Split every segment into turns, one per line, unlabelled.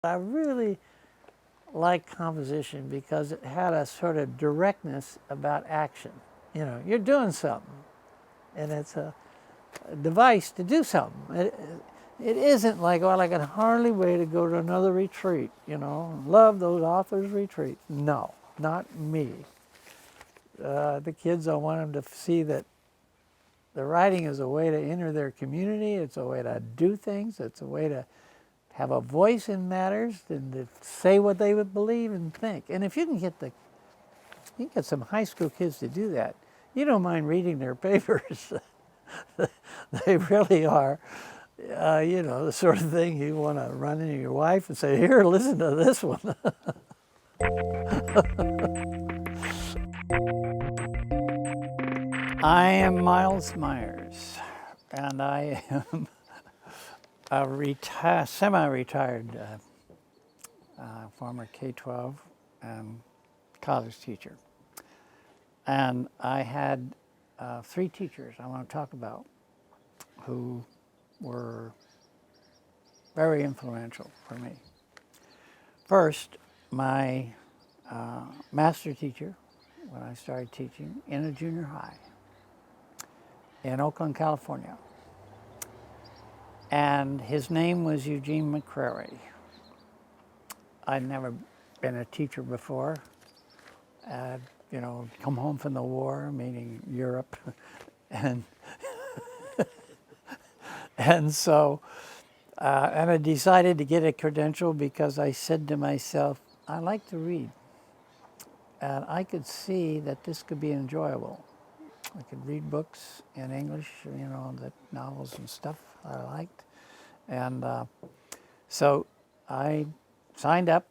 I really like composition because it had a sort of directness about action. You know, you're doing something, and it's a device to do something. It isn't like, well, I can hardly wait to go to another retreat, you know, love those authors' retreats. No, not me. The kids, I want them to see that the writing is a way to enter their community, it's a way to do things, it's a way to have a voice in matters and to say what they would believe and think. And if you can get some high school kids to do that, you don't mind reading their papers. They really are, you know, the sort of thing you want to run into your wife and say, here, listen to this one. I am Miles Myers, and I am a semi-retired former K-12 college teacher. And I had 3 teachers I want to talk about who were very influential for me. First, my master teacher when I started teaching in a junior high in Oakland, California. And his name was Eugene McCrary. I'd never been a teacher before. You know, come home from the war, meaning Europe, and so I decided to get a credential because I said to myself, I like to read, and I could see that this could be enjoyable. I could read books in English, you know, the novels and stuff I liked, and so I signed up,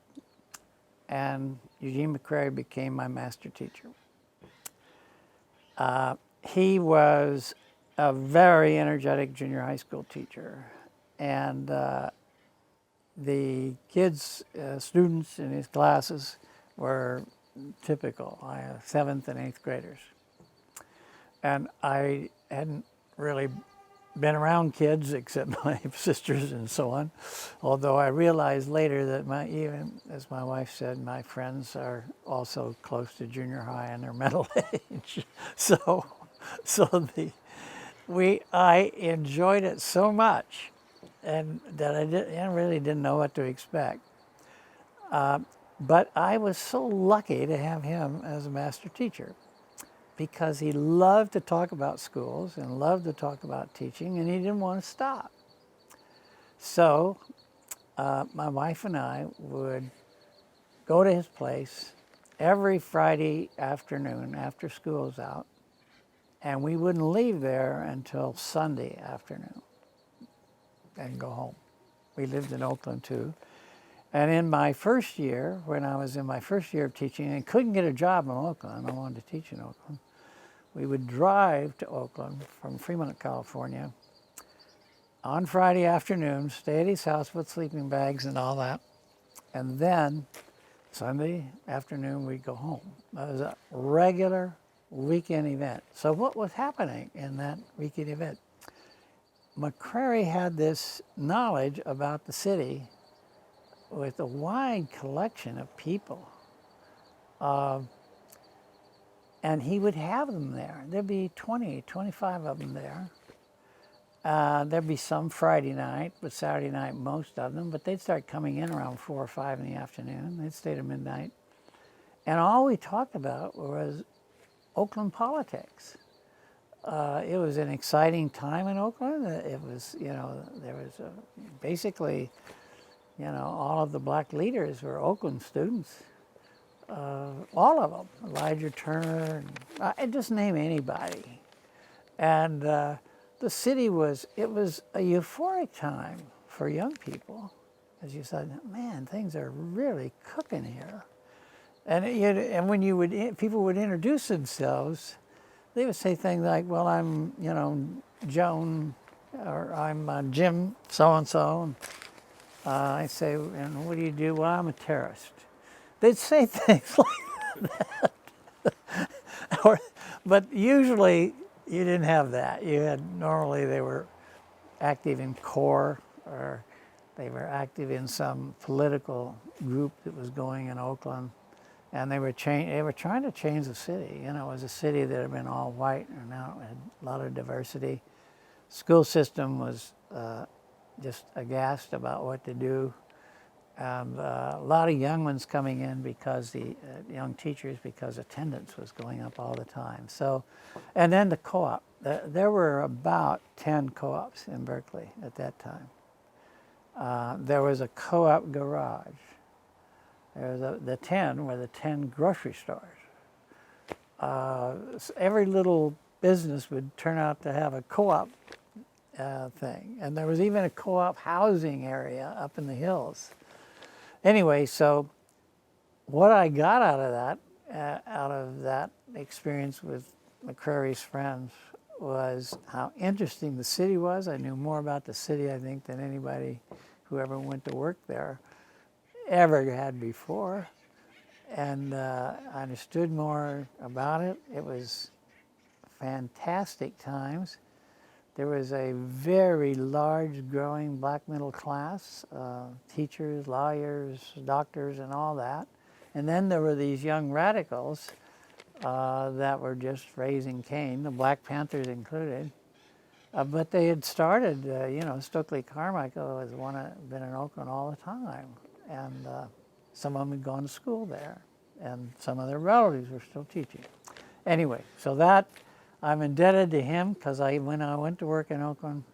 and Eugene McCrary became my master teacher. He was a very energetic junior high school teacher, and the kids, students in his classes were typical, 7th and 8th graders. And I hadn't really been around kids except my sisters and so on. Although I realized later that even as my wife said, my friends are also close to junior high in their mental age. I enjoyed it so much, and that I really didn't know what to expect. But I was so lucky to have him as a master teacher, because he loved to talk about schools and loved to talk about teaching, and he didn't want to stop. So my wife and I would go to his place every Friday afternoon after school's out, and we wouldn't leave there until Sunday afternoon and go home. We lived in Oakland too. And in my first year, when I was in my first year of teaching and couldn't get a job in Oakland, I wanted to teach in Oakland, we would drive to Oakland from Fremont, California on Friday afternoon, stay at his house with sleeping bags and all that, and then Sunday afternoon we'd go home. That was a regular weekend event. So what was happening in that weekend event? McCrary had this knowledge about the city with a wide collection of people. And he would have them there. There'd be 20, 25 of them there. There'd be some Friday night, but Saturday night most of them, but they'd start coming in around 4 or 5 in the afternoon. They'd stay to midnight. And all we talked about was Oakland politics. It was an exciting time in Oakland. It was, you know, there was basically, you know, all of the black leaders were Oakland students. All of them, Elijah Turner, and just name anybody. And the city was a euphoric time for young people, as you said, man, things are really cooking here. And when people would introduce themselves, they would say things like, well, I'm, you know, Joan, or I'm Jim so-and-so. And I say, and what do you do? Well, I'm a terrorist. They'd say things like that. But usually you didn't have that. Normally they were active in CORE, or They were active in some political group that was going in Oakland, and they were trying to change the city. You know, it was a city that had been all white, and now it had a lot of diversity. School system was just aghast about what to do. And a lot of young ones coming in because young teachers, because attendance was going up all the time. So, and then the co-op. There were about 10 co-ops in Berkeley at that time. There was a co-op garage. There was the 10 were the 10 grocery stores. Every little business would turn out to have a co-op thing. And there was even a co-op housing area up in the hills. Anyway, so what I got out of that experience with McCrary's friends was how interesting the city was. I knew more about the city, I think, than anybody who ever went to work there ever had before. And I understood more about it. It was fantastic times. There was a very large growing black middle class, teachers, lawyers, doctors, and all that. And then there were these young radicals that were just raising Cain, the Black Panthers included. But they had started, you know, Stokely Carmichael was been in Oakland all the time. And some of them had gone to school there. And some of their relatives were still teaching. Anyway, so that, I'm indebted to him because when I went to work in Oakland,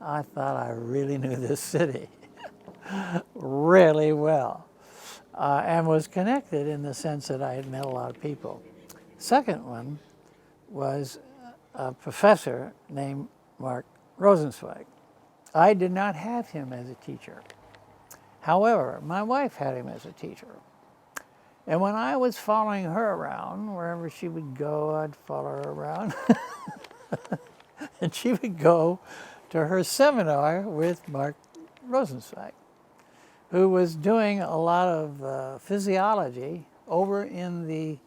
I thought I really knew this city really well and was connected in the sense that I had met a lot of people. Second one was a professor named Mark Rosenzweig. I did not have him as a teacher. However, my wife had him as a teacher. And when I was following her around, wherever she would go, I'd follow her around. And she would go to her seminar with Mark Rosenzweig, who was doing a lot of physiology over in the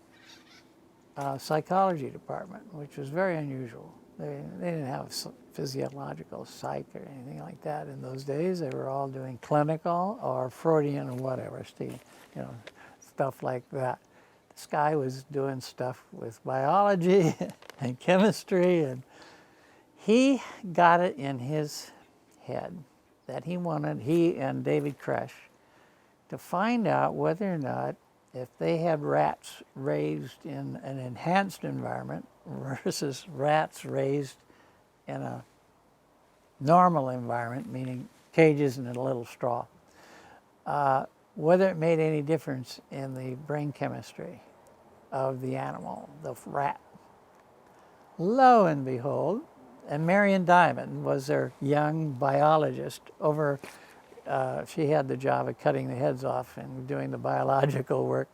psychology department, which was very unusual. They didn't have physiological psych or anything like that in those days. They were all doing clinical or Freudian or whatever, Steve, you know, stuff like that. This guy was doing stuff with biology and chemistry, and he got it in his head that he and David Kresh, to find out whether or not if they had rats raised in an enhanced environment versus rats raised in a normal environment, meaning cages and a little straw, whether it made any difference in the brain chemistry of the animal, the rat. Lo and behold, and Marion Diamond was their young biologist over, she had the job of cutting the heads off and doing the biological work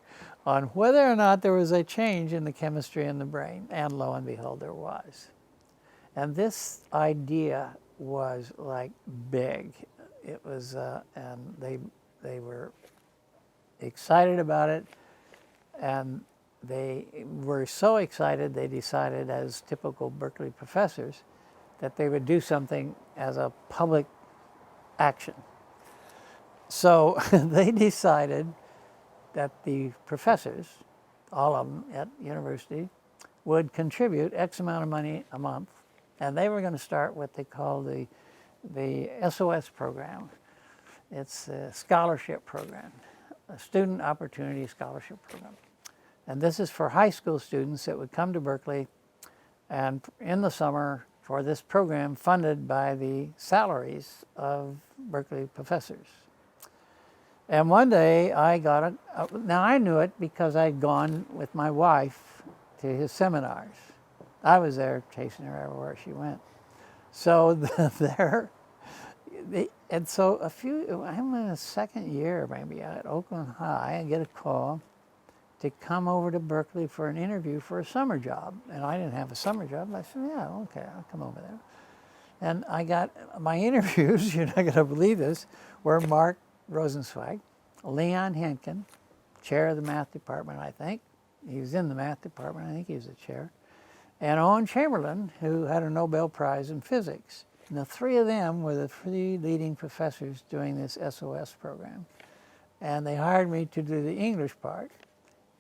on whether or not there was a change in the chemistry in the brain, and lo and behold, there was. And this idea was like big. It was, and they were excited about it, and they were so excited they decided, as typical Berkeley professors, that they would do something as a public action. So they decided that the professors, all of them at university, would contribute X amount of money a month, and they were going to start what they call the SOS program. It's a scholarship program, a student opportunity scholarship program. And this is for high school students that would come to Berkeley, and in the summer for this program funded by the salaries of Berkeley professors. And one day I got now I knew it because I'd gone with my wife to his seminars. I was there chasing her everywhere she went. So and so I'm in the second year maybe at Oakland High, I get a call to come over to Berkeley for an interview for a summer job. And I didn't have a summer job. I said, yeah, okay, I'll come over there. And I got my interviews, you're not going to believe this, were Mark Rosenzweig, Leon Henkin, chair of the math department, I think. He was in the math department, I think he was the chair. And Owen Chamberlain, who had a Nobel Prize in physics. And the three of them were the three leading professors doing this SOS program. And they hired me to do the English part.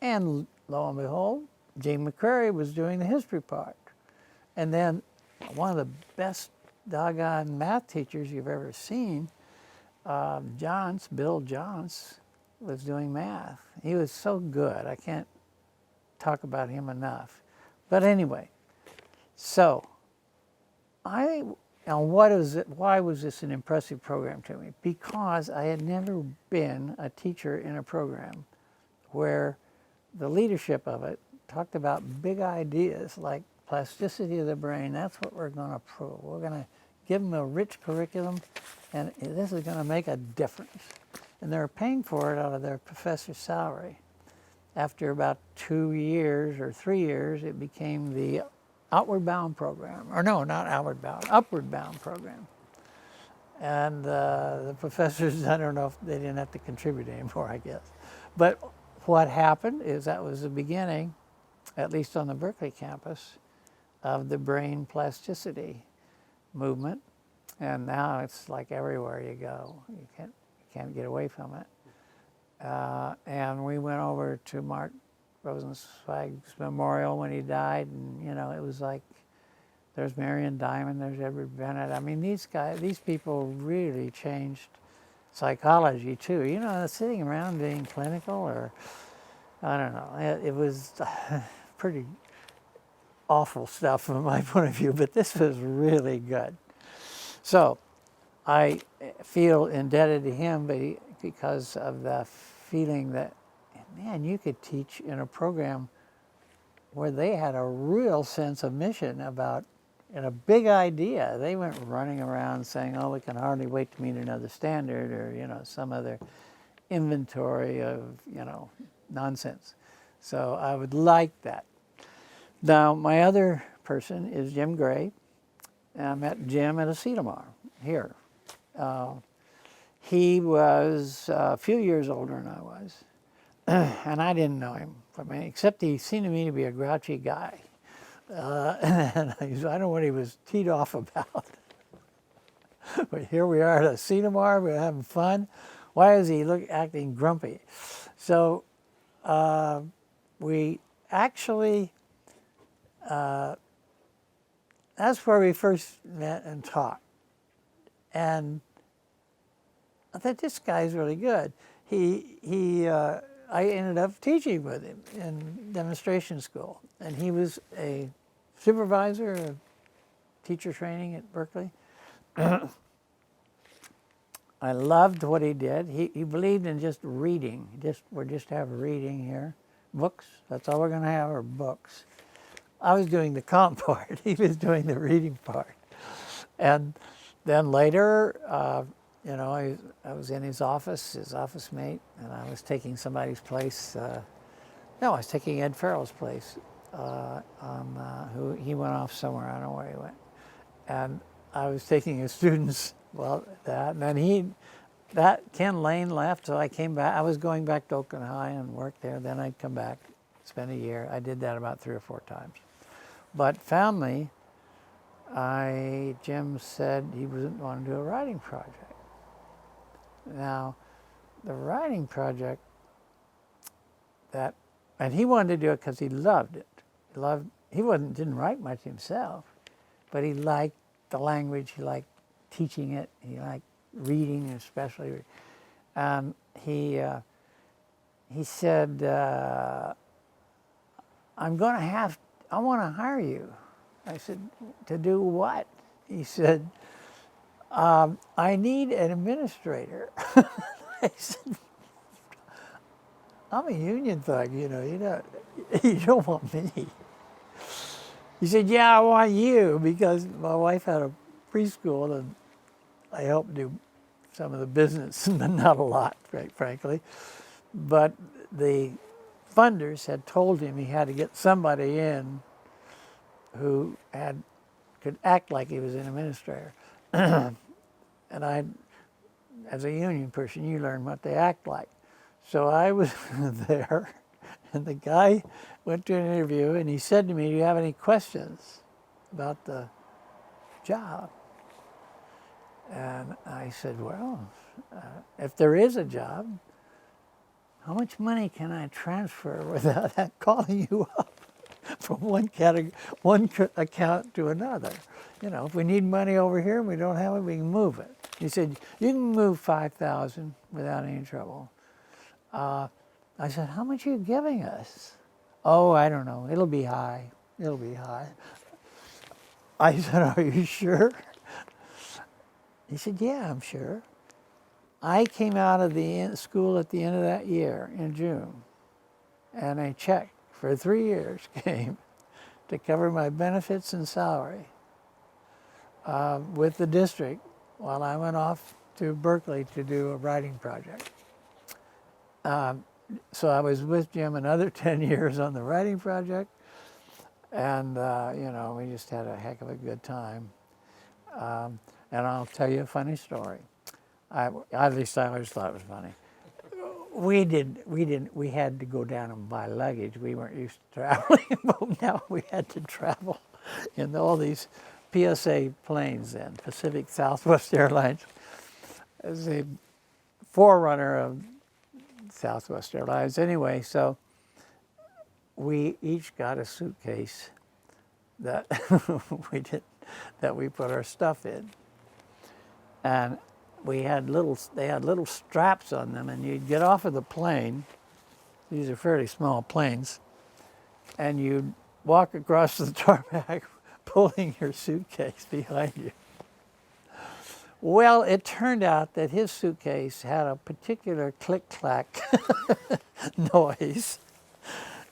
And lo and behold, Gene McCrary was doing the history part. And then one of the best doggone math teachers you've ever seen, Bill Johns, was doing math. He was so good. I can't talk about him enough. But anyway, so why was this an impressive program to me? Because I had never been a teacher in a program where the leadership of it talked about big ideas like plasticity of the brain. That's what we're going to prove. We're going to give them a rich curriculum, and this is going to make a difference. And they were paying for it out of their professor's salary. After about 2 years or 3 years, it became the Outward Bound program. Or no, not Outward Bound, Upward Bound program. And the professors, I don't know if they didn't have to contribute anymore, I guess. But what happened is that was the beginning, at least on the Berkeley campus, of the brain plasticity movement. And now it's like everywhere you go. You can't get away from it. And we went over to Mark Rosenzweig's memorial when he died, and you know, it was like, there's Marion Diamond, there's Edward Bennett. I mean, these people really changed psychology too. You know, sitting around being clinical, or I don't know, it was pretty awful stuff from my point of view, but this was really good. So I feel indebted to him because of the feeling that, man, you could teach in a program where they had a real sense of mission about, and a big idea. They weren't running around saying, oh, we can hardly wait to meet another standard, or, you know, some other inventory of, you know, nonsense. So I would like that. Now, my other person is Jim Gray. I met Jim at Acetamar here. He was a few years older than I was, and I didn't know him, except he seemed to me to be a grouchy guy. And I don't know what he was teed off about. But here we are at Acetamar, we're having fun. Why is he acting grumpy? So we actually, that's where we first met and talked. And I thought, this guy's really good. I ended up teaching with him in demonstration school. And he was a supervisor of teacher training at Berkeley. I loved what he did. He believed in just reading. We're just have reading here. Books, that's all we're going to have are books. I was doing the comp part. He was doing the reading part. And then later, you know, I was in his office mate, and I was taking somebody's place. No, I was taking Ed Farrell's place. Who he went off somewhere, I don't know where he went. And I was taking his students, and then Ken Lane left, so I came back. I was going back to Oakland High and work there. Then I'd come back, spend a year. I did that about 3 or 4 times. But finally, Jim said he wasn't going to do a writing project. Now, the writing project and he wanted to do it because he loved it. He didn't write much himself, but he liked the language, he liked teaching it, he liked reading especially. He said, I want to hire you. I said, to do what? He said, I need an administrator. I said, I'm a union thug, you don't want me. He said, yeah, I want you, because my wife had a preschool and I helped do some of the business, but not a lot, frankly. But the funders had told him he had to get somebody in who could act like he was an administrator. And as a union person, you learn what they act like. So I was there, and the guy went to an interview, and he said to me, do you have any questions about the job? And I said, well, if there is a job, how much money can I transfer without that calling you up from one account to another? You know, if we need money over here and we don't have it, we can move it. He said, you can move 5,000 without any trouble. I said, how much are you giving us? Oh, I don't know. It'll be high. It'll be high. I said, are you sure? He said, yeah, I'm sure. I came out of the school at the end of that year in June, and a check for 3 years came to cover my benefits and salary with the district while I went off to Berkeley to do a writing project. So I was with Jim another 10 years on the writing project, and you know, we just had a heck of a good time. And I'll tell you a funny story. At least I always thought it was funny. We had to go down and buy luggage. We weren't used to traveling, but now we had to travel in all these PSA planes then, Pacific Southwest Airlines, as a forerunner of Southwest Airlines. Anyway, so we each got a suitcase that we put our stuff in. And they had little straps on them, and you'd get off of the plane. These are fairly small planes, and you'd walk across the tarmac pulling your suitcase behind you. Well, it turned out that his suitcase had a particular click-clack noise,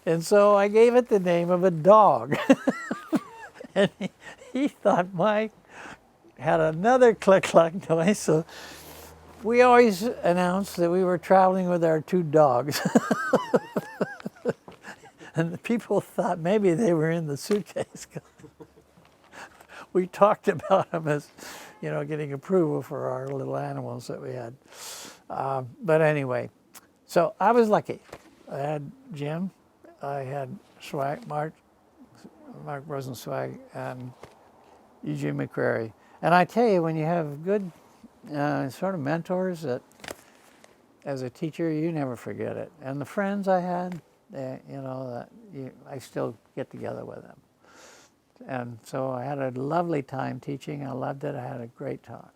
and so I gave it the name of a dog. And he thought mine had another click-clack noise, so we always announced that we were traveling with our 2 dogs. And the people thought maybe they were in the suitcase. We talked about them as, you know, getting approval for our little animals that we had. But anyway, so I was lucky. I had Jim, I had Mark Rosenzweig, and Eugene McCrary. And I tell you, when you have good sort of mentors that, as a teacher, you never forget it. And the friends I had, you know, I still get together with them. And so I had a lovely time teaching. I loved it. I had a great time.